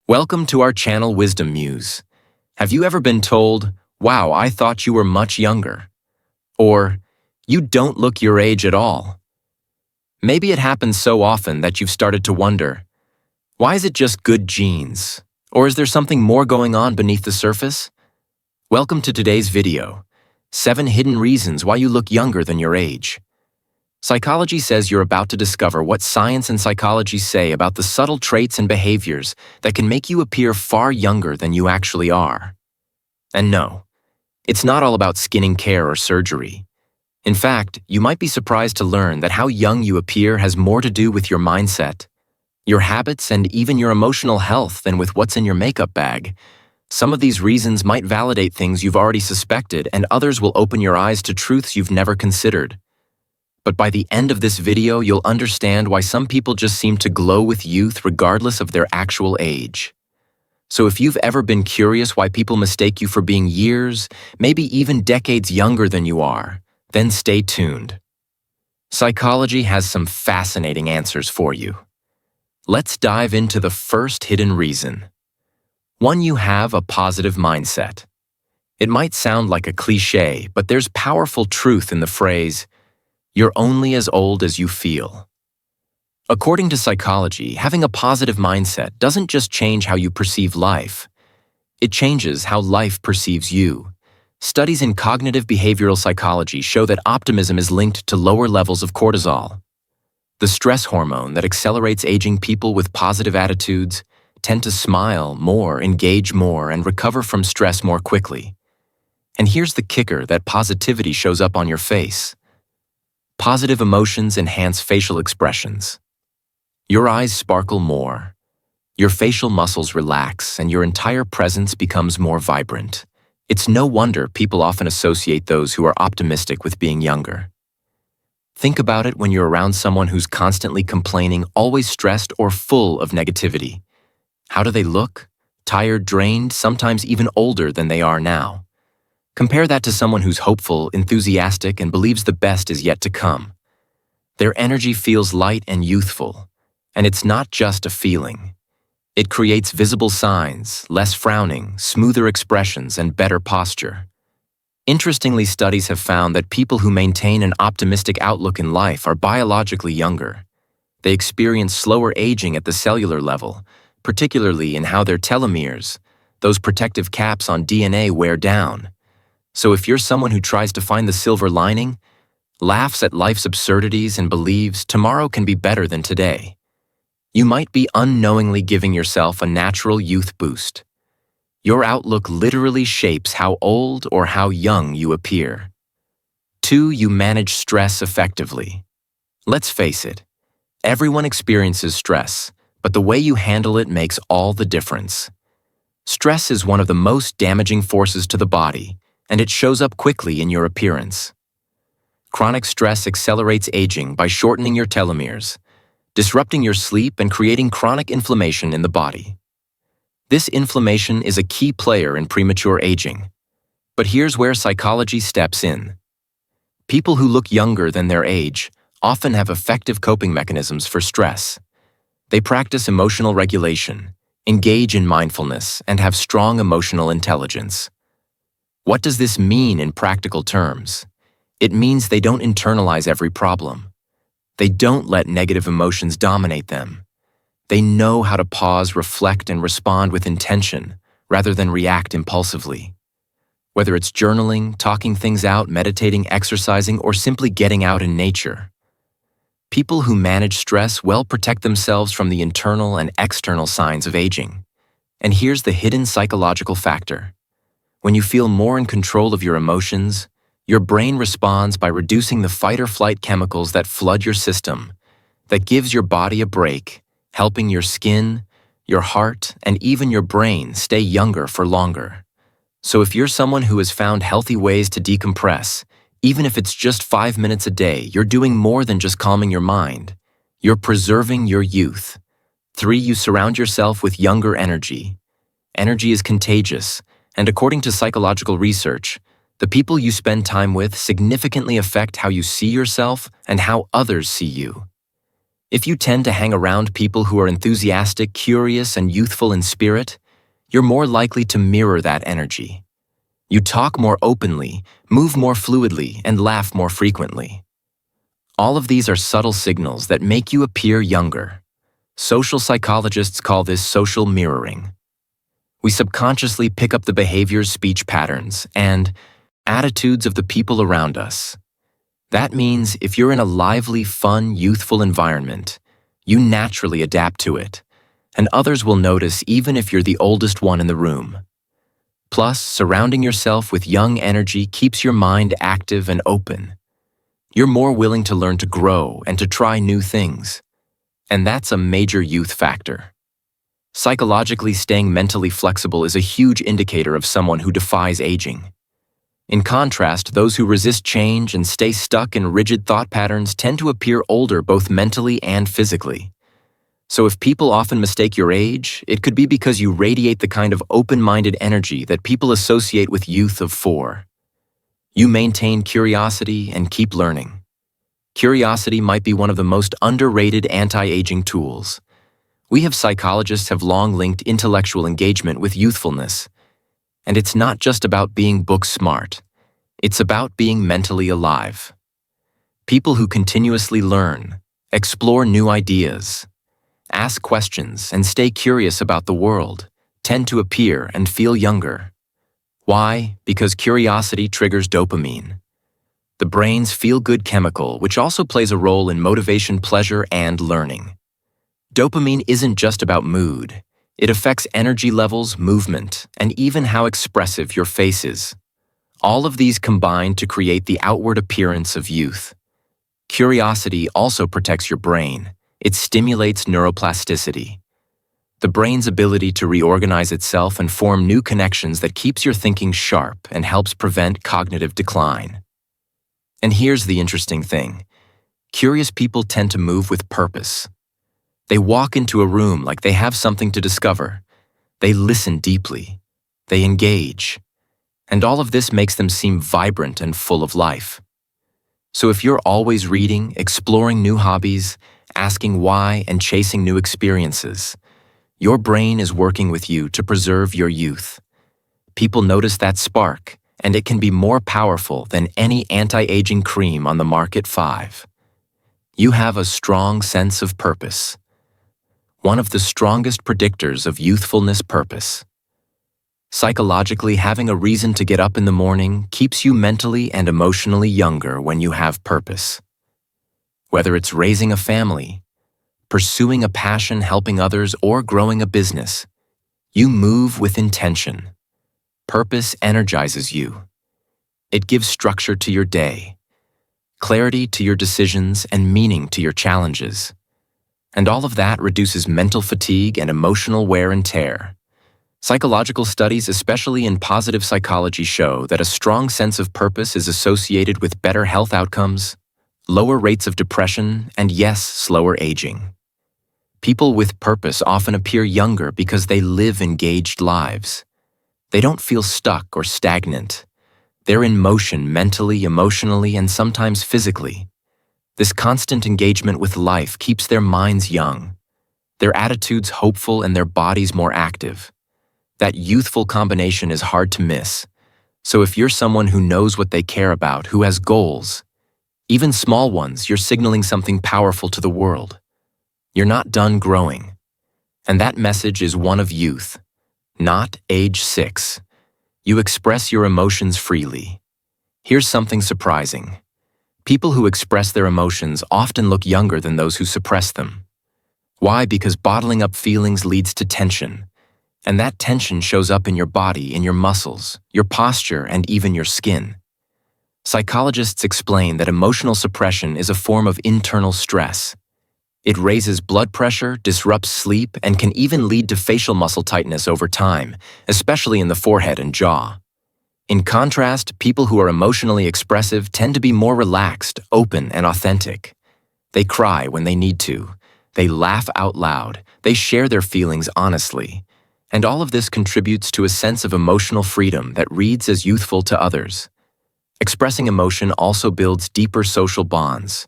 Welcome to our channel Wisdom Muse. Have you ever been told, "Wow, I thought you were much younger," or "You don't look your age at all"? Maybe it happens so often that you've started to wonder, why is it just good genes? Or is there something more going on beneath the surface? Welcome to today's video, 7 hidden reasons why you look younger than your age. Psychology says you're about to discover what science and psychology say about the subtle traits and behaviors that can make you appear far younger than you actually are. And no, it's not all about skin care or surgery. In fact, you might be surprised to learn that how young you appear has more to do with your mindset, your habits, and even your emotional health than with what's in your makeup bag. Some of these reasons might validate things you've already suspected, and others will open your eyes to truths you've never considered. But by the end of this video, you'll understand why some people just seem to glow with youth regardless of their actual age. So if you've ever been curious why people mistake you for being years, maybe even decades younger than you are, then stay tuned. Psychology has some fascinating answers for you. Let's dive into the first hidden reason. One, you have a positive mindset. It might sound like a cliché, but there's powerful truth in the phrase, "You're only as old as you feel." According to psychology, having a positive mindset doesn't just change how you perceive life. It changes how life perceives you. Studies in cognitive behavioral psychology show that optimism is linked to lower levels of cortisol. The stress hormone that accelerates aging. People with positive attitudes tend to smile more, engage more, and recover from stress more quickly. And here's the kicker: that positivity shows up on your face. Positive emotions enhance facial expressions. Your eyes sparkle more, your facial muscles relax, and your entire presence becomes more vibrant. It's no wonder people often associate those who are optimistic with being younger. Think about it when you're around someone who's constantly complaining, always stressed, or full of negativity. How do they look? Tired, drained, sometimes even older than they are now. Compare that to someone who's hopeful, enthusiastic, and believes the best is yet to come. Their energy feels light and youthful, and it's not just a feeling. It creates visible signs, less frowning, smoother expressions, and better posture. Interestingly, studies have found that people who maintain an optimistic outlook in life are biologically younger. They experience slower aging at the cellular level, particularly in how their telomeres, those protective caps on DNA, wear down. So if you're someone who tries to find the silver lining, laughs at life's absurdities, and believes tomorrow can be better than today, you might be unknowingly giving yourself a natural youth boost. Your outlook literally shapes how old or how young you appear. 2, you manage stress effectively. Let's face it, everyone experiences stress, but the way you handle it makes all the difference. Stress is one of the most damaging forces to the body, and it shows up quickly in your appearance. Chronic stress accelerates aging by shortening your telomeres, disrupting your sleep, and creating chronic inflammation in the body. This inflammation is a key player in premature aging. But here's where psychology steps in. People who look younger than their age often have effective coping mechanisms for stress. They practice emotional regulation, engage in mindfulness, and have strong emotional intelligence. What does this mean in practical terms? It means they don't internalize every problem. They don't let negative emotions dominate them. They know how to pause, reflect, and respond with intention, rather than react impulsively. Whether it's journaling, talking things out, meditating, exercising, or simply getting out in nature. People who manage stress well protect themselves from the internal and external signs of aging. And here's the hidden psychological factor. When you feel more in control of your emotions, your brain responds by reducing the fight-or-flight chemicals that flood your system. That gives your body a break, helping your skin, your heart, and even your brain stay younger for longer. So if you're someone who has found healthy ways to decompress, even if it's just 5 minutes a day, you're doing more than just calming your mind. You're preserving your youth. 3, you surround yourself with younger energy. Energy is contagious, and according to psychological research, the people you spend time with significantly affect how you see yourself and how others see you. If you tend to hang around people who are enthusiastic, curious, and youthful in spirit, you're more likely to mirror that energy. You talk more openly, move more fluidly, and laugh more frequently. All of these are subtle signals that make you appear younger. Social psychologists call this social mirroring. We subconsciously pick up the behaviors, speech patterns, and attitudes of the people around us. That means if you're in a lively, fun, youthful environment, you naturally adapt to it, and others will notice even if you're the oldest one in the room. Plus, surrounding yourself with young energy keeps your mind active and open. You're more willing to learn to grow and to try new things. And that's a major youth factor. Psychologically, staying mentally flexible is a huge indicator of someone who defies aging. In contrast, those who resist change and stay stuck in rigid thought patterns tend to appear older both mentally and physically. So if people often mistake your age, it could be because you radiate the kind of open-minded energy that people associate with youth of 4. You maintain curiosity and keep learning. Curiosity might be one of the most underrated anti-aging tools. Psychologists have long linked intellectual engagement with youthfulness. And it's not just about being book smart. It's about being mentally alive. People who continuously learn, explore new ideas, ask questions, and stay curious about the world tend to appear and feel younger. Why? Because curiosity triggers dopamine, the brain's feel-good chemical, which also plays a role in motivation, pleasure, and learning. Dopamine isn't just about mood. It affects energy levels, movement, and even how expressive your face is. All of these combine to create the outward appearance of youth. Curiosity also protects your brain. It stimulates neuroplasticity, the brain's ability to reorganize itself and form new connections that keeps your thinking sharp and helps prevent cognitive decline. And here's the interesting thing. Curious people tend to move with purpose. They walk into a room like they have something to discover. They listen deeply. They engage. And all of this makes them seem vibrant and full of life. So if you're always reading, exploring new hobbies, asking why, and chasing new experiences, your brain is working with you to preserve your youth. People notice that spark, and it can be more powerful than any anti-aging cream on the market. 5. You have a strong sense of purpose. One of the strongest predictors of youthfulness, purpose. Psychologically, having a reason to get up in the morning keeps you mentally and emotionally younger when you have purpose. Whether it's raising a family, pursuing a passion, helping others, or growing a business, you move with intention. Purpose energizes you. It gives structure to your day, clarity to your decisions, and meaning to your challenges. And all of that reduces mental fatigue and emotional wear and tear. Psychological studies, especially in positive psychology, show that a strong sense of purpose is associated with better health outcomes, lower rates of depression, and yes, slower aging. People with purpose often appear younger because they live engaged lives. They don't feel stuck or stagnant. They're in motion mentally, emotionally, and sometimes physically. This constant engagement with life keeps their minds young, their attitudes hopeful, and their bodies more active. That youthful combination is hard to miss. So if you're someone who knows what they care about, who has goals, even small ones, you're signaling something powerful to the world. You're not done growing. And that message is one of youth, not age 6. You express your emotions freely. Here's something surprising. People who express their emotions often look younger than those who suppress them. Why? Because bottling up feelings leads to tension. And that tension shows up in your body, in your muscles, your posture, and even your skin. Psychologists explain that emotional suppression is a form of internal stress. It raises blood pressure, disrupts sleep, and can even lead to facial muscle tightness over time, especially in the forehead and jaw. In contrast, people who are emotionally expressive tend to be more relaxed, open, and authentic. They cry when they need to. They laugh out loud. They share their feelings honestly. And all of this contributes to a sense of emotional freedom that reads as youthful to others. Expressing emotion also builds deeper social bonds.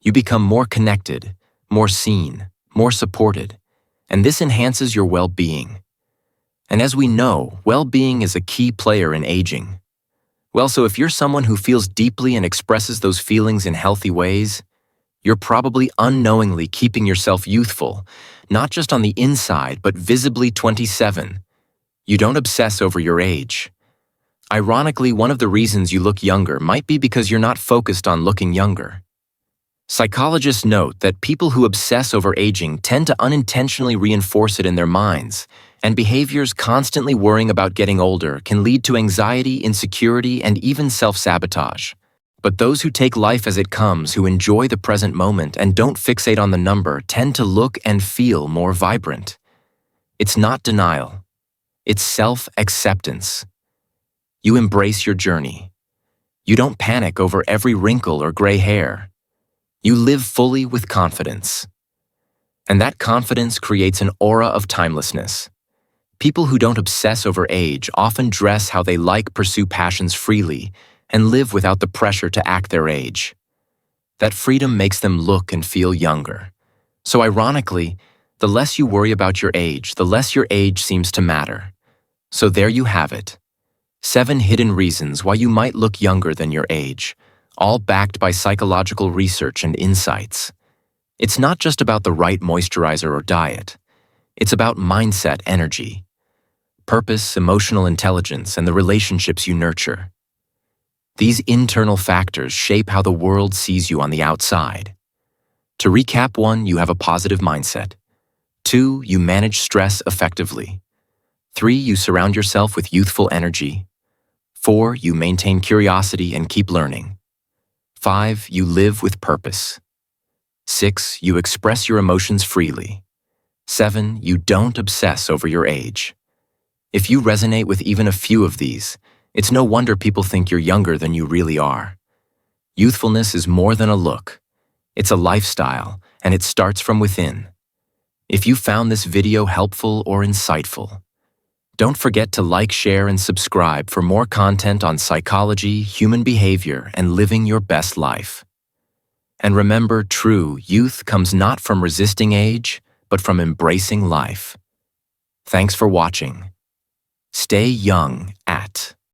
You become more connected, more seen, more supported, and this enhances your well-being. And as we know, well-being is a key player in aging. Well, so if you're someone who feels deeply and expresses those feelings in healthy ways, you're probably unknowingly keeping yourself youthful, not just on the inside, but visibly 27. You don't obsess over your age. Ironically, one of the reasons you look younger might be because you're not focused on looking younger. Psychologists note that people who obsess over aging tend to unintentionally reinforce it in their minds, and behaviors constantly worrying about getting older can lead to anxiety, insecurity, and even self-sabotage. But those who take life as it comes, who enjoy the present moment and don't fixate on the number, tend to look and feel more vibrant. It's not denial. It's self-acceptance. You embrace your journey. You don't panic over every wrinkle or gray hair. You live fully with confidence. And that confidence creates an aura of timelessness. People who don't obsess over age often dress how they like, pursue passions freely, and live without the pressure to act their age. That freedom makes them look and feel younger. So ironically, the less you worry about your age, the less your age seems to matter. So there you have it. 7 hidden reasons why you might look younger than your age, all backed by psychological research and insights. It's not just about the right moisturizer or diet. It's about mindset, energy, purpose, emotional intelligence, and the relationships you nurture. These internal factors shape how the world sees you on the outside. To recap: 1, you have a positive mindset. 2, you manage stress effectively. 3, you surround yourself with youthful energy. 4, you maintain curiosity and keep learning. 5, you live with purpose. 6, you express your emotions freely. 7, you don't obsess over your age. If you resonate with even a few of these, it's no wonder people think you're younger than you really are. Youthfulness is more than a look. It's a lifestyle, and it starts from within. If you found this video helpful or insightful, don't forget to like, share, and subscribe for more content on psychology, human behavior, and living your best life. And remember, true youth comes not from resisting age, but from embracing life. Thanks for watching. Stay young at